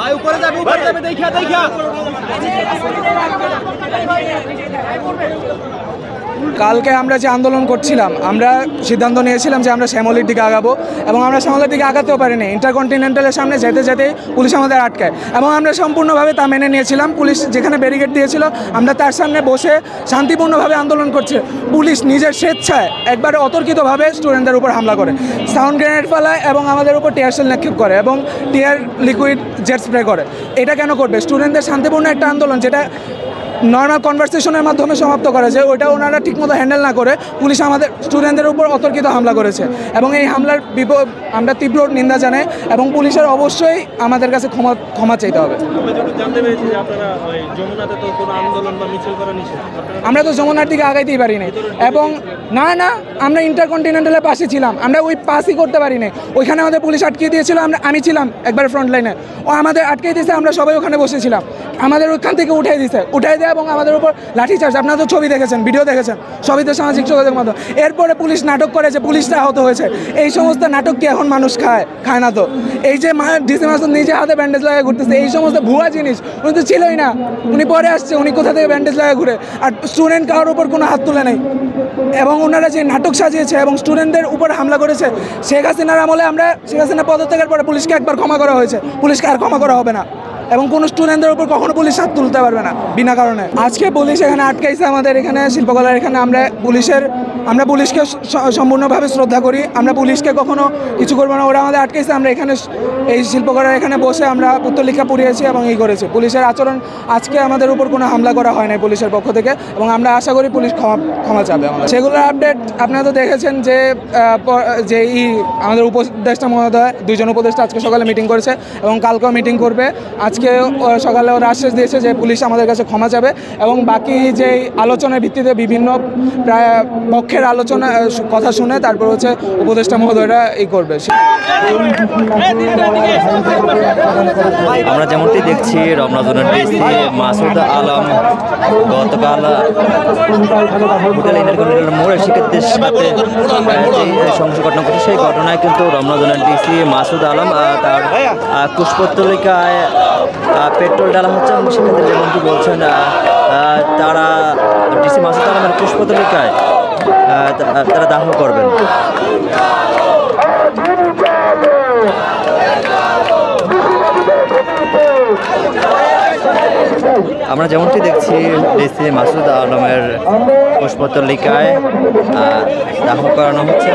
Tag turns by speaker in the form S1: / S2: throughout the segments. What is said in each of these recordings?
S1: ভাই উপরে যাবে দেখিয়া
S2: কালকে আমরা যে আন্দোলন করছিলাম, আমরা সিদ্ধান্ত নিয়েছিলাম যে আমরা শ্যামলীর দিকে আগাবো এবং আমরা শ্যামলীর দিকে আগাতেও পারিনি। ইন্টারকন্টিনেন্টালের সামনে যেতে যেতেই পুলিশ আমাদের আটকায় এবং আমরা সম্পূর্ণভাবে তা মেনে নিয়েছিলাম। পুলিশ যেখানে ব্যারিকেড দিয়েছিল আমরা তার সামনে বসে শান্তিপূর্ণভাবে আন্দোলন করছি। পুলিশ নিজের স্বেচ্ছায় একবারে অতর্কিতভাবে স্টুডেন্টদের উপর হামলা করে, সাউন্ড গ্রেনেড ফেলায় এবং আমাদের উপর টিয়ার শেল নিক্ষেপ করে এবং টিয়ার লিকুইড জেট স্প্রে করে। এটা কেন করবে? স্টুডেন্টদের শান্তিপূর্ণ একটা আন্দোলন যেটা নর্মাল কনভারসেশনের মাধ্যমে সমাপ্ত করা যায়, ওইটা ওনারা ঠিকমতো হ্যান্ডেল না করে পুলিশ আমাদের স্টুডেন্টদের উপর অতর্কিত হামলা করেছে এবং এই হামলার আমরা তীব্র নিন্দা জানাই এবং পুলিশের অবশ্যই আমাদের কাছে ক্ষমা চাইতে হবে। আমরা তো যমুনার দিকে আগাইতেই পারি নাই এবং না আমরা ইন্টারকন্টিনেন্টালের পাশে ছিলাম, আমরা ওই পাসই করতে পারি নাই। ওইখানে আমাদের পুলিশ আটকে দিয়েছিল, আমি ছিলাম একবারে ফ্রন্ট লাইনে, ও আমাদের আটকে দিয়েছে, আমরা সবাই ওখানে বসেছিলাম, আমাদের ওইখান থেকে উঠাই দেয় এবং আমাদের উপর লাঠিচার্জ। আপনারা তো ছবি দেখেছেন, ভিডিও দেখেছেন, সবই তো সামাজিক যোগাযোগ মাধ্যম। এরপরে পুলিশ নাটক করে যে পুলিশটা আহত হয়েছে। এই সমস্ত নাটক কি এখন মানুষ খায় না? তো এই যে ডিসি মাসুদ নিজে হাতে ব্যান্ডেজ লাগিয়ে ঘুরতেছে, এই সমস্ত ভুয়া জিনিস উনি তো ছিলই না, উনি পরে আসছে, উনি কোথা থেকে ব্যান্ডেজ লাগিয়ে ঘুরে, আর স্টুডেন্ট কারোর উপর কোনো হাত তুলে নেই। এবং ওনারা যে নাটক সাজিয়েছে এবং স্টুডেন্টদের উপর হামলা করেছে, শেখ হাসিনার আমলে শেখ হাসিনা পদত্যাগের পরে পুলিশকে একবার ক্ষমা করা হয়েছে, পুলিশকে আর ক্ষমা করা হবে না এবং কোনো স্টুডেন্টদের উপর কখনো পুলিশ হাত তুলতে পারবে না বিনা কারণে। আজকে পুলিশ এখানে আটকাইছে আমাদের এখানে শিল্পকলার এখানে। আমরা পুলিশকে সম্পূর্ণভাবে শ্রদ্ধা করি, আমরা পুলিশকে কখনো কিছু করবো না। ওরা আমাদের আটকাইছে, আমরা এখানে এই শিল্পকলার এখানে বসে আমরা উত্তরলিখা পুড়িয়েছি এবং করেছি। পুলিশের আচরণ আজকে আমাদের উপর কোনো হামলা করা হয় নাই পুলিশের পক্ষ থেকে এবং আমরা আশা করি পুলিশ ক্ষমা চাবে আমাদের। সেগুলোর আপডেট আপনারা তো দেখেছেন যে আমাদের উপদেষ্টা মহোদয়, 2 জন উপদেষ্টা আজকে সকালে মিটিং করেছে এবং কালকেও মিটিং করবে। আজকে সকালে ওরা আশ্বাস দিয়েছে যে পুলিশ আমাদের কাছে ক্ষমা চাবে এবং বাকি যে আলোচনার ভিত্তিতে বিভিন্ন প্রায় পক্ষের আলোচনা কথা শুনে তারপর হচ্ছে উপদেষ্টা মহোদয়রা করবে।
S3: আমরা যেমনটি দেখছি রমনা জোনের ডিসি মাসুদ আলম গতকাল হোটেল ইন্টারকন্টিনেন্টাল মোড়ে শিক্ষার্থীদের সাথে যে সংঘর্ষ ঘটনা ঘটে, সেই ঘটনায় কিন্তু রমনা জোনের ডিসি মাসুদ আলম তার কুশপুত্তলিকায় পেট্রোল ডালা হচ্ছে এবং শিক্ষার্থীরা যেমনটি বলছেন তারা ডিসি মাসুদ আলমের কুশপুত্তলিকায় তারা দাহ করবেন। আমরা যেমনটি দেখছি ডিসি মাসুদ আলমের পুষ্পতলিকায় দাহ করানো হচ্ছে।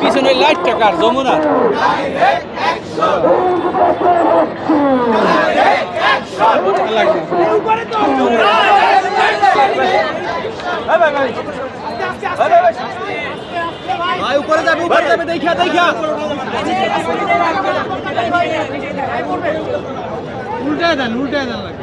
S1: পিছনে লাইট টাকার যমুনা ভাই উপরে যাবে দেখিয়া উল্টায় দেন
S4: আমার